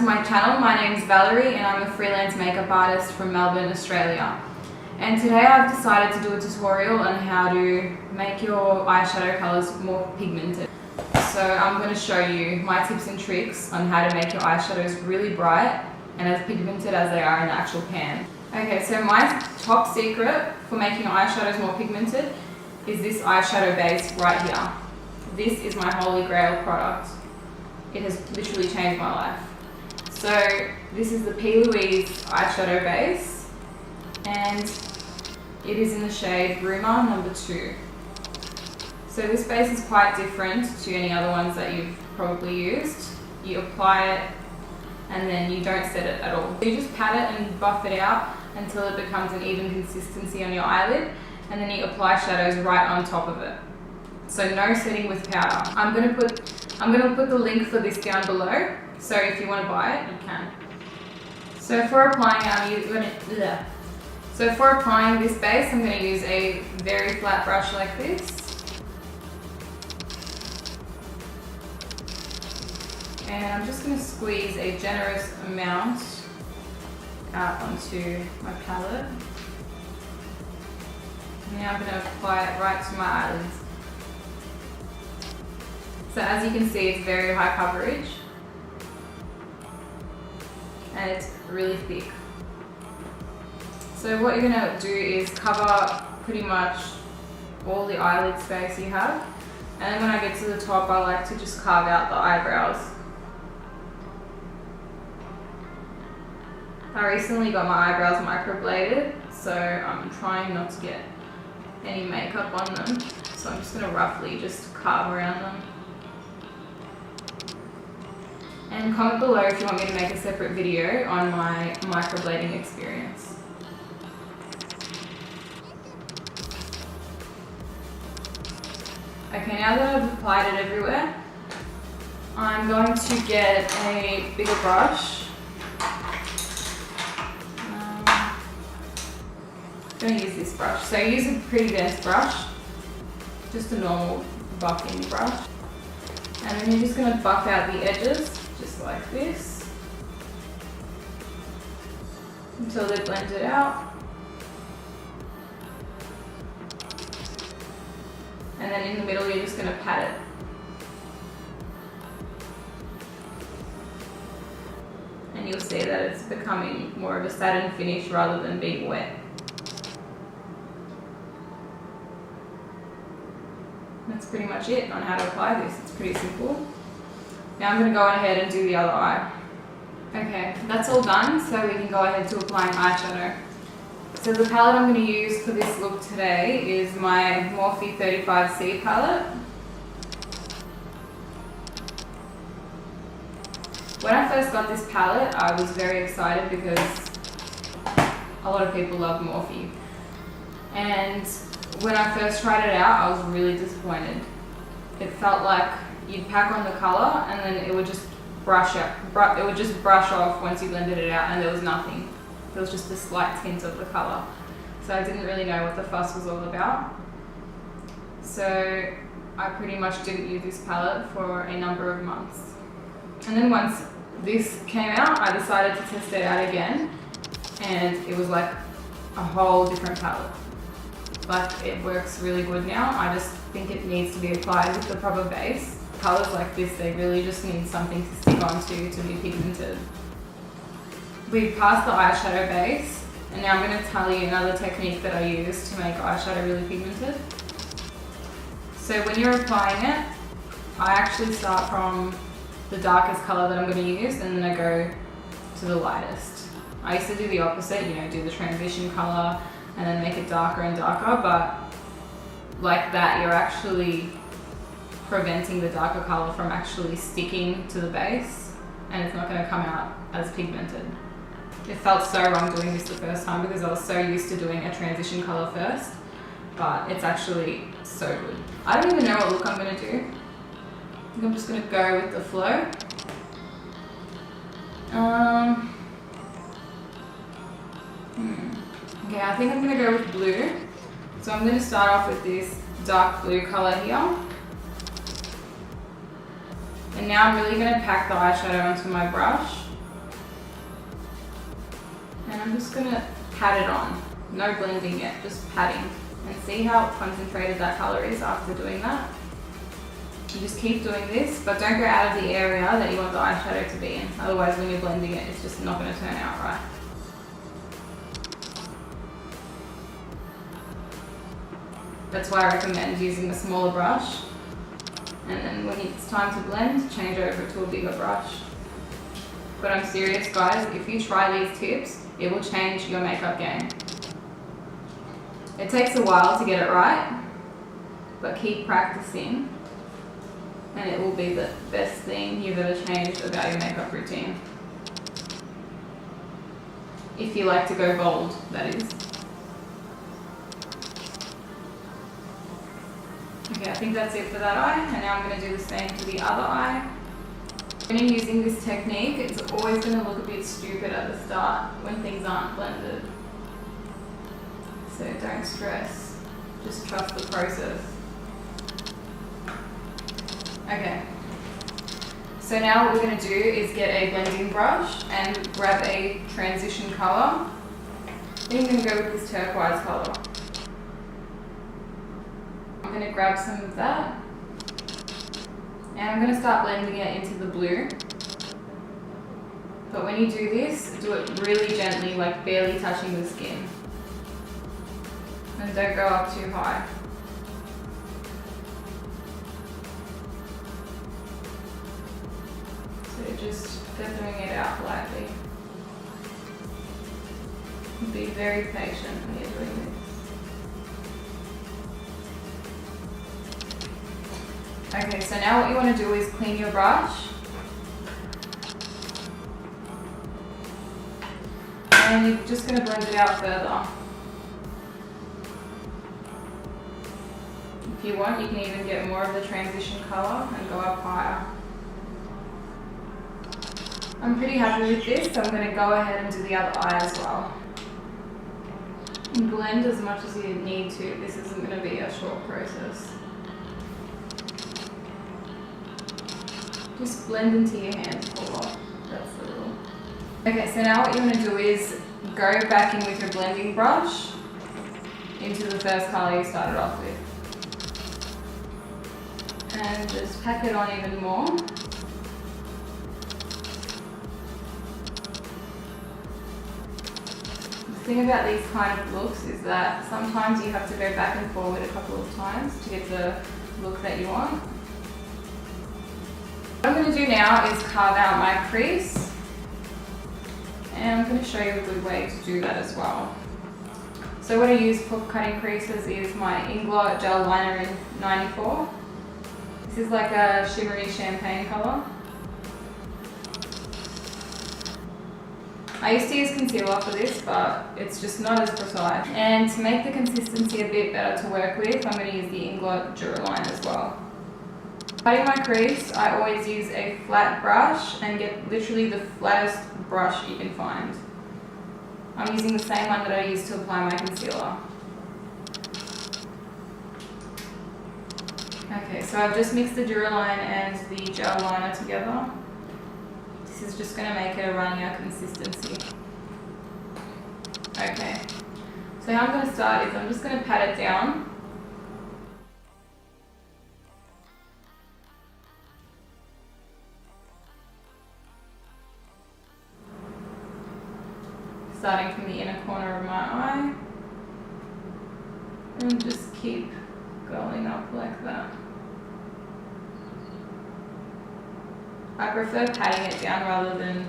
to my channel. My name is Valerie and I'm a freelance makeup artist from Melbourne, Australia. And today I've decided to do a tutorial on how to make your eyeshadow colours more pigmented. So I'm going to show you my tips and tricks on how to make your eyeshadows really bright and as pigmented as they are in the actual pan. Okay, so my top secret for making eyeshadows more pigmented is this eyeshadow base right here. This is my holy grail product. It has literally changed my life. So this is the P. Louise eyeshadow base and it is in the shade Rumor number 2. So this base is quite different to any other ones that you've probably used. You apply it and then you don't set it at all. You just pat it and buff it out until it becomes an even consistency on your eyelid, and then you apply shadows right on top of it. So no setting with powder. I'm gonna put the link for this down below, so if you want to buy it, you can. So for applying this base, I'm going to use a very flat brush like this. And I'm just going to squeeze a generous amount out onto my palette. And now I'm going to apply it right to my eyelids. So as you can see, it's very high coverage and it's really thick. So what you're going to do is cover pretty much all the eyelid space you have, and then when I get to the top I like to just carve out the eyebrows. I recently got my eyebrows microbladed, so I'm trying not to get any makeup on them, so I'm just going to roughly just carve around them. And comment below if you want me to make a separate video on my microblading experience. Okay, now that I've applied it everywhere, I'm going to get a bigger brush. I'm going to use this brush. So use a pretty dense brush, just a normal buffing brush. And then you're just going to buff out the edges, just like this, until they're blended out. And then in the middle, you're just going to pat it. And you'll see that it's becoming more of a satin finish rather than being wet. That's pretty much it on how to apply this. It's pretty simple. Now I'm going to go ahead and do the other eye. Okay, that's all done, so we can go ahead to applying eyeshadow. So the palette I'm going to use for this look today is my Morphe 35C palette. When I first got this palette, I was very excited because a lot of people love Morphe. And when I first tried it out, I was really disappointed. It felt like you'd pack on the colour and then it would just brush off once you blended it out, and there was nothing. There was just a slight tint of the colour. So I didn't really know what the fuss was all about. So I pretty much didn't use this palette for a number of months. And then once this came out, I decided to test it out again, and it was like a whole different palette. Like, it works really good now. I just think it needs to be applied with the proper base. Colours like this, they really just need something to stick onto to be pigmented. We've passed the eyeshadow base, and now I'm going to tell you another technique that I use to make eyeshadow really pigmented. So when you're applying it, I actually start from the darkest colour that I'm going to use, and then I go to the lightest. I used to do the opposite, do the transition colour and then make it darker and darker, but like that you're actually preventing the darker colour from actually sticking to the base, and it's not going to come out as pigmented. It felt so wrong doing this the first time because I was so used to doing a transition colour first, but it's actually so good. I don't even know what look I'm going to do. I think I'm just going to go with the flow. Okay, I think I'm going to go with blue. So I'm going to start off with this dark blue colour here. And now I'm really going to pack the eyeshadow onto my brush. And I'm just gonna pat it on. No blending yet, just patting. And see how concentrated that color is after doing that. You just keep doing this, but don't go out of the area that you want the eyeshadow to be in. Otherwise, when you're blending it, it's just not going to turn out right. That's why I recommend using a smaller brush. And then when it's time to blend, change over to a bigger brush. But I'm serious, guys, if you try these tips, it will change your makeup game. It takes a while to get it right, but keep practicing. And it will be the best thing you've ever changed about your makeup routine. If you like to go bold, that is. Okay, I think that's it for that eye, and now I'm going to do the same for the other eye. When you're using this technique, it's always going to look a bit stupid at the start when things aren't blended. So don't stress, just trust the process. Okay, so now what we're going to do is get a blending brush and grab a transition colour. I think I'm going to go with this turquoise colour. I'm going to grab some of that and I'm going to start blending it into the blue. But when you do this, do it really gently, like barely touching the skin. And don't go up too high. So just feathering it out lightly. Be very patient when you're doing this. Okay, so now what you want to do is clean your brush. And you're just going to blend it out further. If you want, you can even get more of the transition colour and go up higher. I'm pretty happy with this, so I'm going to go ahead and do the other eye as well. And blend as much as you need to. This isn't going to be a short process. Just blend into your hands a lot. That's the rule. Okay, so now what you want to do is go back in with your blending brush into the first colour you started off with. And just pack it on even more. The thing about these kind of looks is that sometimes you have to go back and forward a couple of times to get the look that you want. What I'm going to do now is carve out my crease. And I'm going to show you a good way to do that as well. So what I use for cutting creases is my Inglot gel liner in 94. This is like a shimmery champagne colour. I used to use concealer for this, but it's just not as precise. And to make the consistency a bit better to work with, I'm going to use the Inglot duraline as well. Cutting my crease, I always use a flat brush and get literally the flattest brush you can find. I'm using the same one that I use to apply my concealer. Okay, so I've just mixed the duraline and the gel liner together. This is just going to make it a runnier consistency. Okay, so how I'm going to start is I'm just going to pat it down. Starting from the inner corner of my eye. And just keep going up like that. I prefer patting it down rather than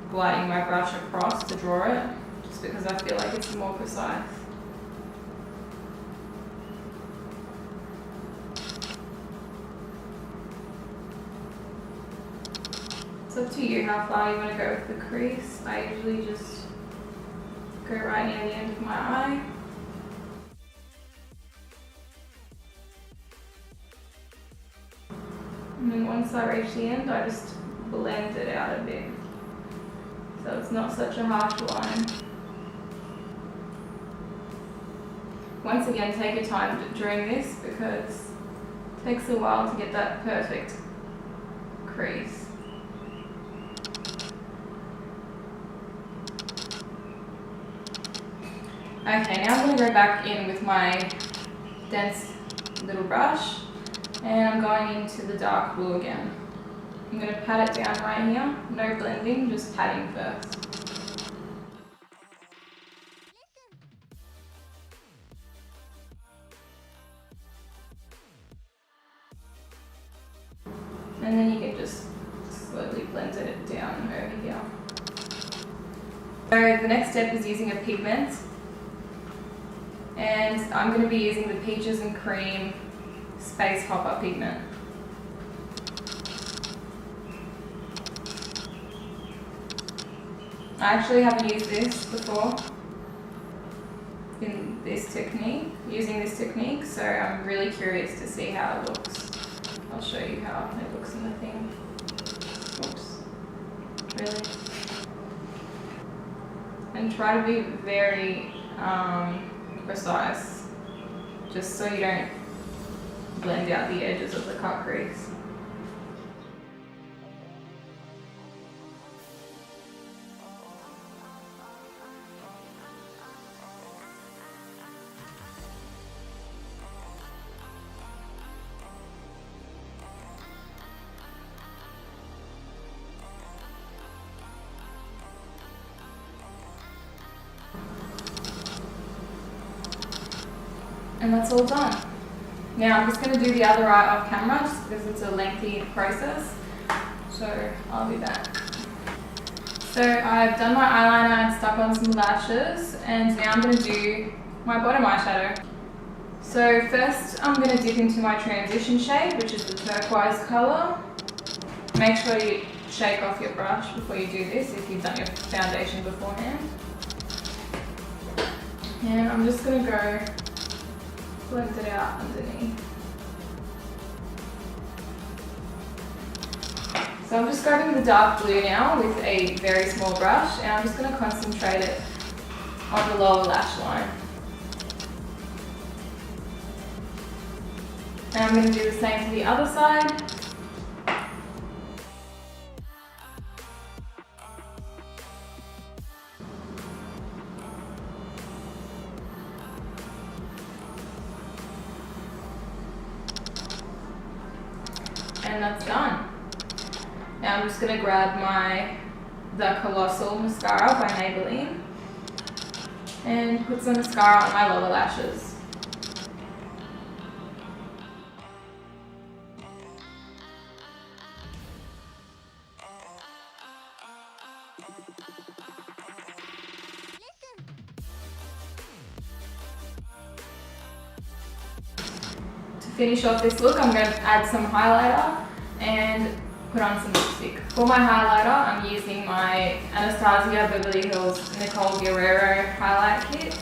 gliding my brush across to draw it, just because I feel like it's more precise. It's up to you how far you want to go with the crease. I usually just go right near the end of my eye. And then once I reach the end, I just blend it out a bit. So it's not such a harsh line. Once again, take your time during this because it takes a while to get that perfect crease. Okay, now I'm going to go back in with my dense little brush and I'm going into the dark blue again. I'm going to pat it down right here, no blending, just patting first. And then you can just slowly blend it down over here. So the next step is using a pigment. And I'm going to be using the Peaches and Cream Space Hopper pigment. I actually haven't used this before in this technique, using this technique, so I'm really curious to see how it looks. I'll show you how it looks in the thing. Oops. Really. And try to be very precise, just so you don't blend out the edges of the cut crease. And that's all done. Now I'm just going to do the other eye off camera just because it's a lengthy process. So I'll be back. So I've done my eyeliner and stuck on some lashes, and now I'm going to do my bottom eyeshadow. So first I'm going to dip into my transition shade, which is the turquoise colour. Make sure you shake off your brush before you do this if you've done your foundation beforehand. And I'm just going to go blend it out underneath. So I'm just grabbing the dark blue now with a very small brush, and I'm just going to concentrate it on the lower lash line. And I'm going to do the same to the other side. And that's done. Now I'm just going to grab the Colossal mascara by Maybelline and put some mascara on my lower lashes. To finish off this look, I'm going to add some highlighter and put on some lipstick. For my highlighter, I'm using my Anastasia Beverly Hills Nicole Guerrero highlight kit.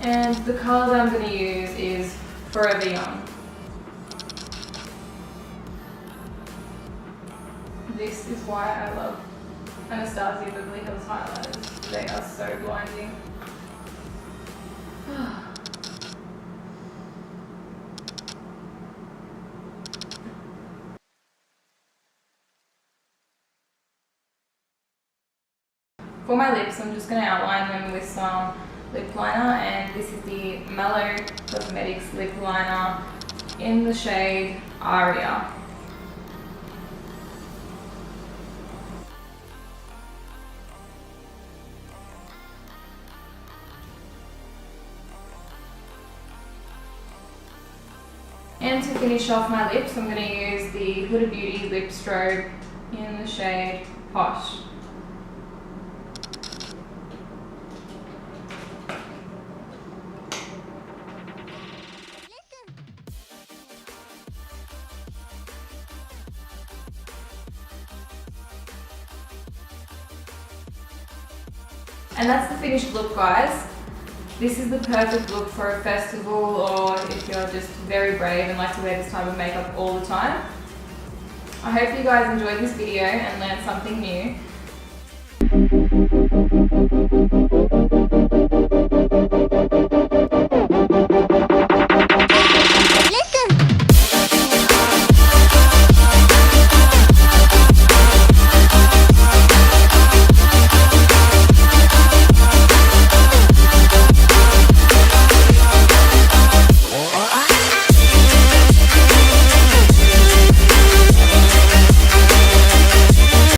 And the colour that I'm going to use is Forever Young. This is why I love Anastasia Beverly Hills highlighters. They are so blinding. For my lips, I'm just going to outline them with some lip liner, and this is the Mellow Cosmetics lip liner in the shade Aria. And to finish off my lips, I'm going to use the Huda Beauty Lip Strobe in the shade Posh. And that's the finished look, guys. This is the perfect look for a festival, or if you're just very brave and like to wear this type of makeup all the time. I hope you guys enjoyed this video and learned something new.